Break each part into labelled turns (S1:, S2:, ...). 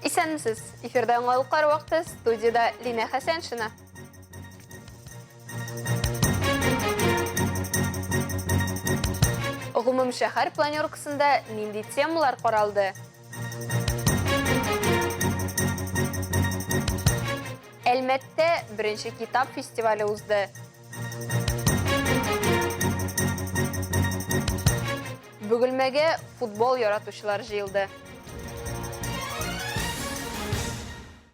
S1: Исәнмесез, эфирда аңлалыклар вакыты, студияда Лина Хәсәншина. Гомум шәһәр планеркасында нинди темалар каралды? Әлмәттә беренче китап фестивале узды. Бөгелмәгә футбол яратучылар җыелды.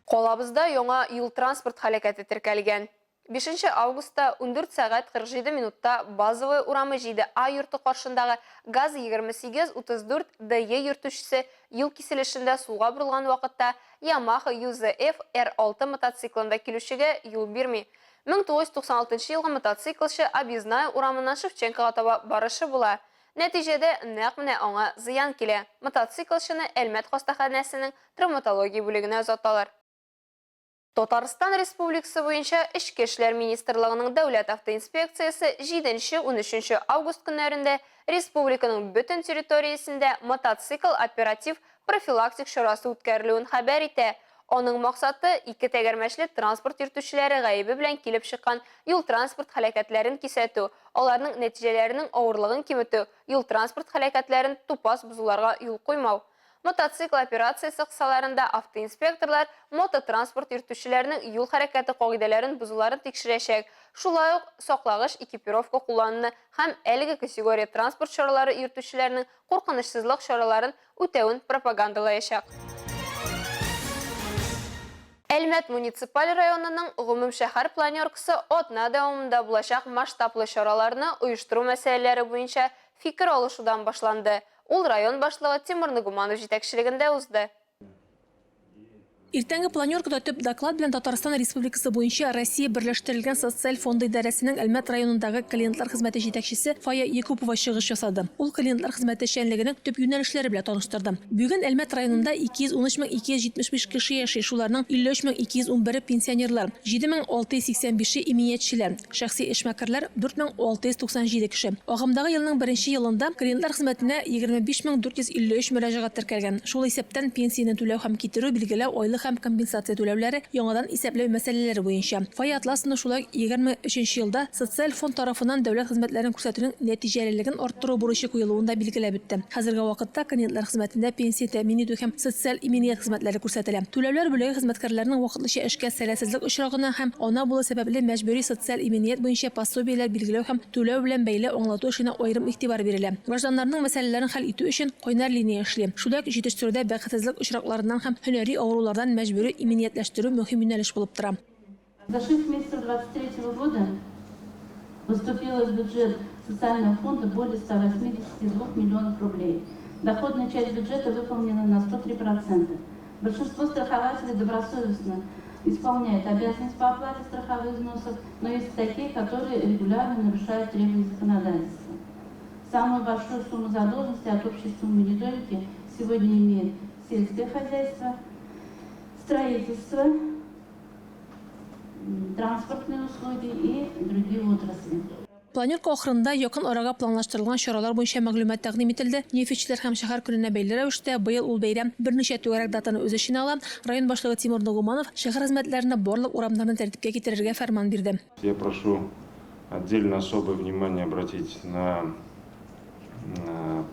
S1: Колабызда яңа юл транспорт һәлакәте теркәлгән. 5 августта 14 сәгать 47 минутта базовый урамы 7А йорты каршындагы ГАЗ-2834 ДЕ йөртүчесе юл киселешендә сулга борылган вакытта Yamaha UZF R6 мотоциклында килүчегә юл бирми. 1996 елгы мотоциклчы Объездная урамыннан Шевченкога таба барышы була. Нәтиҗәдә нәкъ менә аңа зыян килә. Мотоциклчыны Әлмәт хастаханәсенең травматология бүлегенә озаталар. Татарстан Республикасы буенча Эчке эшләр министрлыгының дәүләт автоинспекциясе 7-13 август көннәрендә республиканың бөтен территориясендә мотоцикл оператив профилактик чарасы үткәрелүен хәбәр итә. Аның максаты ике тәгәрмәчле транспорт йөртүчеләре гаебе белән килеп чыккан юл транспорт һәлакәтләрен кисәтү, аларның нәтиҗәләренең авырлыгын киметү, юл транспорт һәлакәтләрен тупас бузуларга юл куймау. Мотоцикл операциясы кысаларында автоинспекторлар мототранспорт йөртүчеләренең юл хәрәкәте кагыйдәләрен бузуларын тикшерәчәк. Шулай ук саклагыч экипировка куллануны һәм әлеге категория транспорт чаралары йөртүчеләренең куркынычсызлык чараларын үтәвен пропагандалаячак. Әлмәт муниципаль районының гомум шәһәр планеркасы атна дәвамында булачак масштаблы чараларны оештыру мәсьәләләре буенча фикер алышудан башланды. Ул район башлыгы Тимур Нугуманов җитәкчелегендә узды.
S2: Иртәнге планеркада төп доклад белән Татарстан Республикасы буенча Россия берләштерелгән социаль фонды идарәсенең Әлмәт районындагы клиентлар хезмәте җитәкчесе Фая Якупова чыгыш ясады. Ул клиентлар хезмәте эшчәнлегенең төп юнәлешләре белән таныштырды. Бүген Әлмәт районында 213,275 кеше яши, шуларның 53,211 пенсионерлар, 7,685 иминиятләр, шәхси эшмәкәрләр 4,697 кеше. Агымдагы елның беренче елында клиентлар хезмәтенә 25453 мөрәҗәгать теркәлгән. Шул исәптән пенсияне түләү һәм китерү, билгеләү, айлык һәм компенсация түләүләре яңадан исәпләү мәсьәләләре буенча. Фая Атласында шулай 23 елда социаль фонд тарафыннан дәүләт хезмәтләрен күрсәтүнең нәтиҗәлелеген арттыру бурычы куелуын да билгеләп үтте. Хәзерге вакытта клиентлар хезмәтендә пенсия тәэмин итү һәм социаль иминiyet хезмәтләре күрсәтелә. Түләүләр бүлеге хезмәткәрләрнең вакытлыча эшкә сәләсезлек очрагына һәм ана булу сәбәпле мәҗбүри социаль иминiyet буенча пособиеләр билгеләү һәм түләү белән бәйле аңлату эшенә аерым игътибар бирелә. Гражданнарның мәсьәләләрен хәл итү өчен кайнар линия эшли. Шулай ук җитештерүдә бәхетсезлек очракларыннан һәм һөнәри авырулардан мәҗбүри иминиятләштерү мөһим юнәлеш булып тора.
S3: За 6 месяцев 2023 года поступило в бюджет социального фонда более 182 миллионов рублей. Доходная часть бюджета выполнена на 103%. Большинство страхователей добросовестно исполняют обязанность по оплате страховых взносов, но есть такие, которые регулярно нарушают требования законодательства. Самую большую сумму задолженности от общей суммы недолики сегодня имеет сельское хозяйство, строительство, транспортные услуги и другие отрасли.
S2: Планерка ахырында якын арага планлаштырылган чаралар буенча мәгълүмат тәкъдим ителде. Нефтьчеләр һәм шәһәр көненә бәйле рәвештә быел ул бәйрәм берничә түгәрәк датаны үз эченә ала. Район башлыгы Тимур Нугуманов шәһәр хезмәтләренә барлык урамнарны тәртипкә китерергә фәрман бирде.
S4: Я прошу отдельно особое внимание обратить на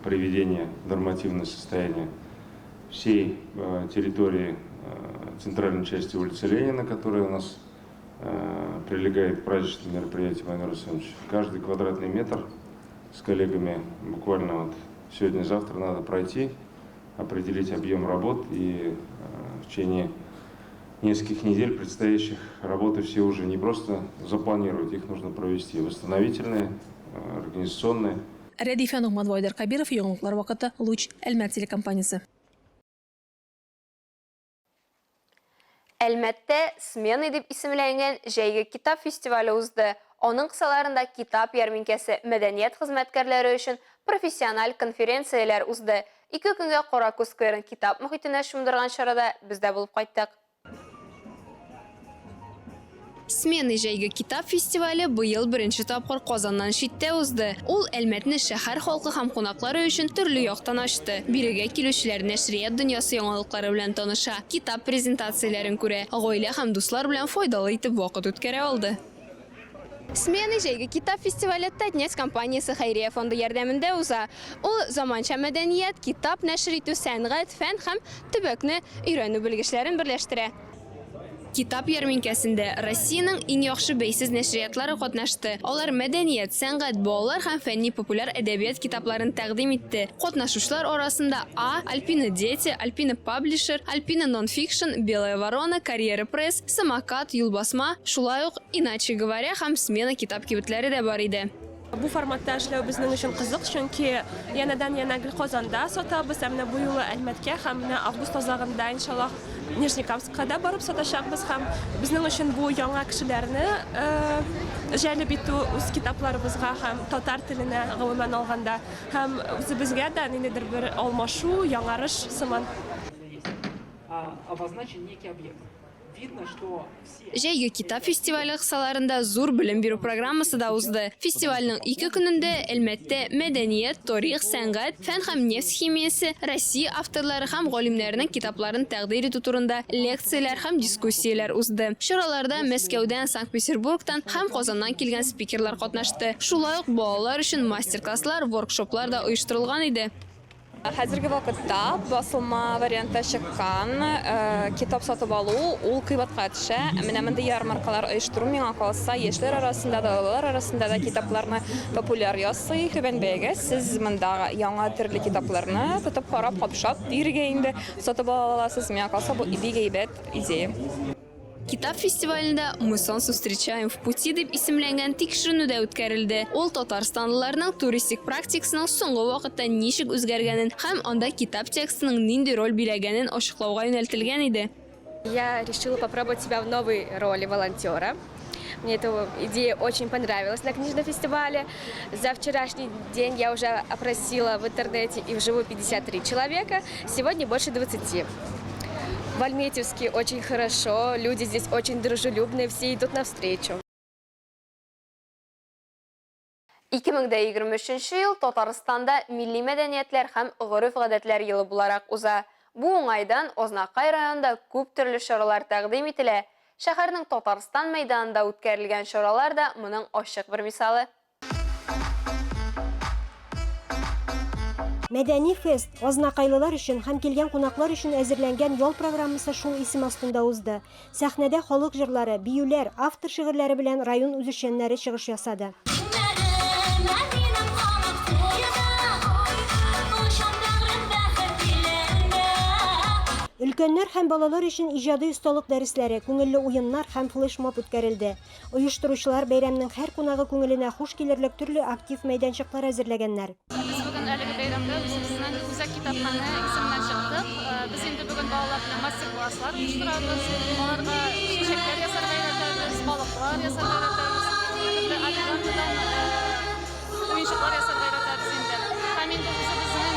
S4: приведение в нормативное состояние всей территории центральной части улицы Ленина, которая у нас прилегает к праздничным мероприятиям, Владимир Александрович. Каждый квадратный метр с коллегами буквально вот сегодня-завтра надо пройти, определить объем работ, и в течение нескольких недель предстоящих работы все уже не просто запланировать, их нужно провести восстановительные, организационные.
S2: Рәдифә Нугманова, Айдар Кабиров, яңалыклар вакыты, Луч, Әлмәт телекомпаниясе.
S1: Әлмәттә смена дип исемләнгән җәйге китап фестивале узды. Аның кысаларында китап ярминкәсе, мәдәният хезмәткәрләре өчен профессиональ конференцияләр узды. 2 көнгә Каракүз скверын китап мөхитенә шундырган чарада без дә булып кайттык. Smenny Җәйге китап фестивале быел беренче тапкыр Казаннан читтә узды. Ул Әлмәтне шәһәр халкы һәм кунаклары өчен төрле яктан ачты. Бирегә килүчеләр нәшрият дөньясы яңалыклары белән таныша, китап презентацияләрен күрә, гаилә һәм дуслар белән файдалы итеп вакыт үткәрә алды. Smenny Җәйге китап фестивале Татнефть компаниясе хәйрия фонды ярдәмендә уза. Ул заманча мәдәният, китап нәшр итү, сәнгать, фән һәм төбәкне өйрәнү белгечләрен берләштерә. Китап ярминкәсендә Россиянең иң яхшы бәйсез нәшриятлары катнашты. Алар мәдәният, сәнгать, балалар һәм фәнни популяр әдәбият китапларын тәкъдим итте. Катнашучылар арасында А, Альпина Дети, Альпина Паблишер, Альпина Нонфикшн, Белая Ворона, Карьера Пресс, Самокат, Юлбасма, шулай ук Иначе говоря һәм Смена китап кибетләре дә бар иде.
S5: Бу форматта эшләү безнең өчен кызык, чөнки янәдән-янә гел Казанда сатабыз, әмма бу юлы Әлмәткә һәм менә август азагында иншаллах Нижнекамскка да барып сатачакбыз һәм безнең өчен бу яңа кешеләрне җәлеп итү үз китапларыбызга һәм татар теленә гомумән алганда һәм үзебезгә дә ниндидер бер алмашу, яңарыш сыман.
S6: Обозначен некий объект. Видно, что все...
S1: Җәйге китап фестивале кысаларында зур белем бирү программасы да узды. Фестивальнең 2 көнендә Әлмәттә мәдәният, тарих, сәнгать, фән һәм нефть химиясе, Россия авторлары һәм галимнәренең китапларын тәкъдим итү турында лекцияләр һәм дискуссияләр узды. Чараларда Мәскәүдән, Санкт-Петербургтан һәм Казаннан килгән спикерлар катнашты. Шулай ук балалар өчен мастер-класслар, воркшоплар да оештырылган иде.
S7: Хәзерге вакытта басылма вариантта чыккан китап сатып алу ул кыйбатка төшә. Менә монда ярмаркалар оештыру миңа калса яшьләр арасында да, балалар арасында да китапларны популяр ясый. Түбән бәягә сез монда яңа төрле китапларны тотып карап, капшап, биргә инде сатып аласыз. Миңа калса бу бик әйбәт идея.
S1: Китап фестивалендә «Мы солнце встречаем в пути» дип исемләнгән тикшеренү дә үткәрелде. Ул татарстанлыларның туристик практикасының соңгы вакытта ничек үзгәргәнен һәм анда китап текстының нинди роль биләгәнен ачыклауга юнәлтелгән иде.
S8: Я решила попробовать себя в новой роли волонтера. Мне эта идея очень понравилась на книжном фестивале. За вчерашний день я уже опросила в интернете и вживую 53 человека, сегодня больше 20. В Альметьевске очень хорошо, люди здесь очень дружелюбные, все идут навстречу.
S1: 2023 ел Татарстанда милли мәдәниятләр һәм гореф-гадәтләр елы буларак уза. Бу уңайдан Ознакай районында күп төрле чаралар тәкъдим ителә. Шәһәрнең Татарстан мәйданында үткәрелгән чаралар да моның ачык бер мисалы.
S9: Мәдәни фест Ознакайлылар өчен һәм килгән кунаклар өчен әзерләнгән ял программасы шул исем астында узды. Сәхнәдә халык җырлары, биюләр, автор шигырьләре белән район үзешчәннәре чыгыш ясады. Өлкәннәр һәм балалар өчен иҗади осталык дәресләре, күңелле уеннар һәм флешмоб үткәрелде. Оештыручылар бәйрәмнең һәр кунагы күңеленә хуш килерлек төрле актив мәйданчыклар әзерләгәннәр.
S10: Biz bugün әлеге бәйрәмдә үзебезнең үзәк китапханә исеменнән чыктык. Без инде бugün балалар белән мастер-класслар оештырабыз. Аларга чәчәкләр ясарга өйрәтәбез, балыклар ясарга өйрәтәбез. Алардан уенчыклар ясарга өйрәтәбез инде. Һәм инде үзебезнең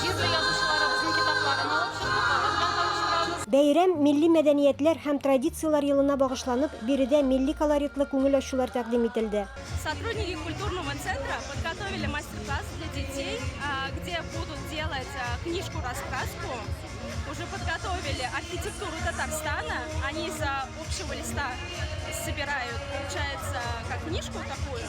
S10: җирле язучыларыбызның китапларын алып чыктык, алар белән таныштырабыз.
S9: Бәйрәм милли мәдәниятләр һәм традициялар елына багышланып, биредә милли колоритлы күңел ачулар тәкъдим ителде.
S5: Сотрудники культурного центра подготовили мастер-класс для детей, где будут делать книжку-раскраску. Уже подготовили архитектуру Татарстана. Они из-за общего листа собирают, получается, как книжку такую,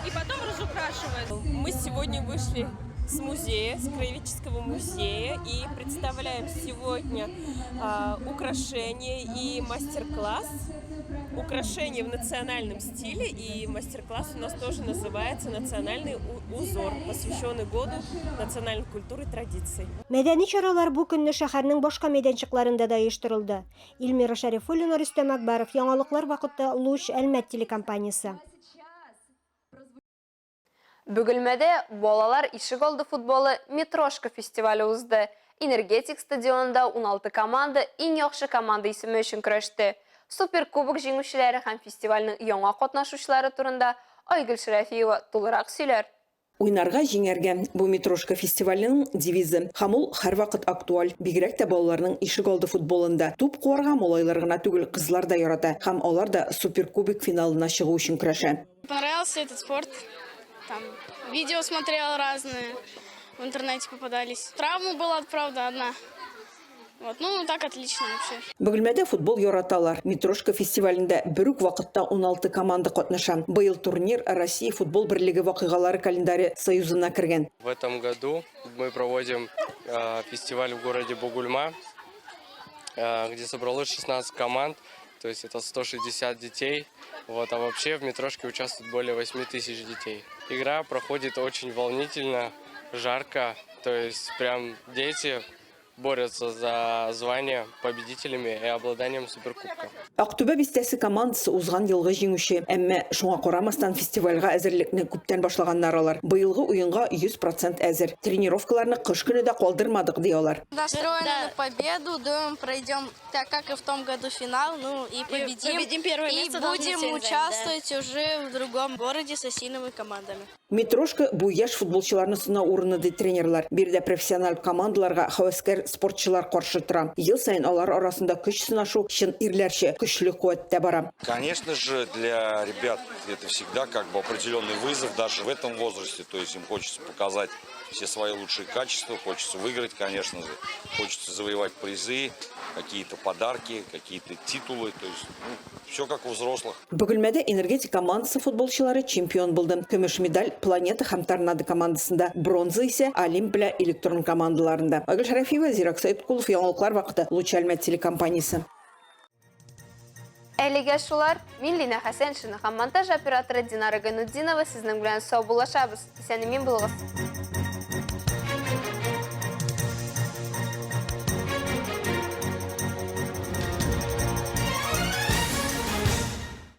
S5: и потом разукрашивают. Мы сегодня вышли с музея, с Краеведческого музея, и представляем сегодня украшения и мастер-класс. Украшения в национальном стиле, и мастер-класс у нас тоже называется «Национальный узор», посвященный году национальной культуры и традиций.
S9: Мәдәни чаралар бу көнне шәһәрнең башка мәйданчыкларында да оештырылды. Илмира Шәрифуллина, Рөстәм Акбаров, Яңалыклар вакытта Луч Әлмәт телекомпаниясе.
S1: Бөгелмәдә балалар ишегалды футболы Метрошка фестивале узды. Энергетик стадионында 16 команда иң яхшы команда исеме өчен көрәште. Суперкубок җиңүчеләре һәм фестивальнең яңа катнашучылары турында Айгөл Шәрәфиева тулырак сөйләр.
S11: Уйнарга җиңәргә бу Митрошка фестиваленең девизы һәм ул һәрвакыт актуаль. Бигрәк тә балаларның ишегалды футболында. Туп куарга малайлар гына түгел, кызлар да ярата һәм алар да суперкубок финалына чыгу өчен көрәшә.
S10: Понравился этот спорт. Там видео смотрел разные, в интернете попадались. Травма была, правда, одна. Вот, ну так отлично вообще.
S11: Бөгелмәдә футбол яраталар. Митрошка фестивалендә бер үк вакытта 16 команда катнаша. Быел турнир Россия футбол берлеге вакыйгалары календаре союзына кергән.
S12: В этом году мы проводим фестиваль в городе Бугульма, где собралось 16 команд, то есть это 160 детей. Вот, а вообще в Митрошке участвует более 8000 детей. Игра проходит очень волнительно, жарко, то есть прям дети борются за звание победителями и обладанием суперкубка.
S11: Актүбә бистәсе командасы узган елгы җиңүче, әмма шуңа карамастан фестивальгә әзерлекне күптән башлаганнар алар. Быелгы уенга 100% әзер. Тренировкаларны кыш көне дә калдырмадык диялар.
S10: Настроены на победу, думаем, пройдем, так как и в том году финал, ну и победим первое место, и будем участвовать уже в другом городе со сильными командами.
S11: Митрошка бу яшь футболчыларны сынау урыны ди тренерлар. Бирдә профессиональ командаларга хәвәскәр спортчылар каршы тора. Ел сайын алар арасында көч сынашу чын ирләрчә көчле куәттә бара.
S13: Конечно же, для ребят это всегда как бы определенный вызов, даже в этом возрасте. То есть им хочется показать все свои лучшие качества, хочется выиграть, конечно же, хочется завоевать призы, какие-то подарки, какие-то титулы, то есть все как у взрослых.
S11: Бөгелмәдә энергетик командасы футболчылары чемпион булды. Көмеш медаль Планета һәм Торнадо командасында, бронза исә Олимп белән Электрон командаларында. Агыл Шәрәфиева, Зирак Сәйдкулов, яңалыклар вакыты, Луч Әлмәт телекомпаниясе.
S1: Әлегә шулар, мин Лина Хәсәншина һәм монтаж операторы Динара Гануддинова сезнең белән сау булашабыз. Исәнмин булыгыз.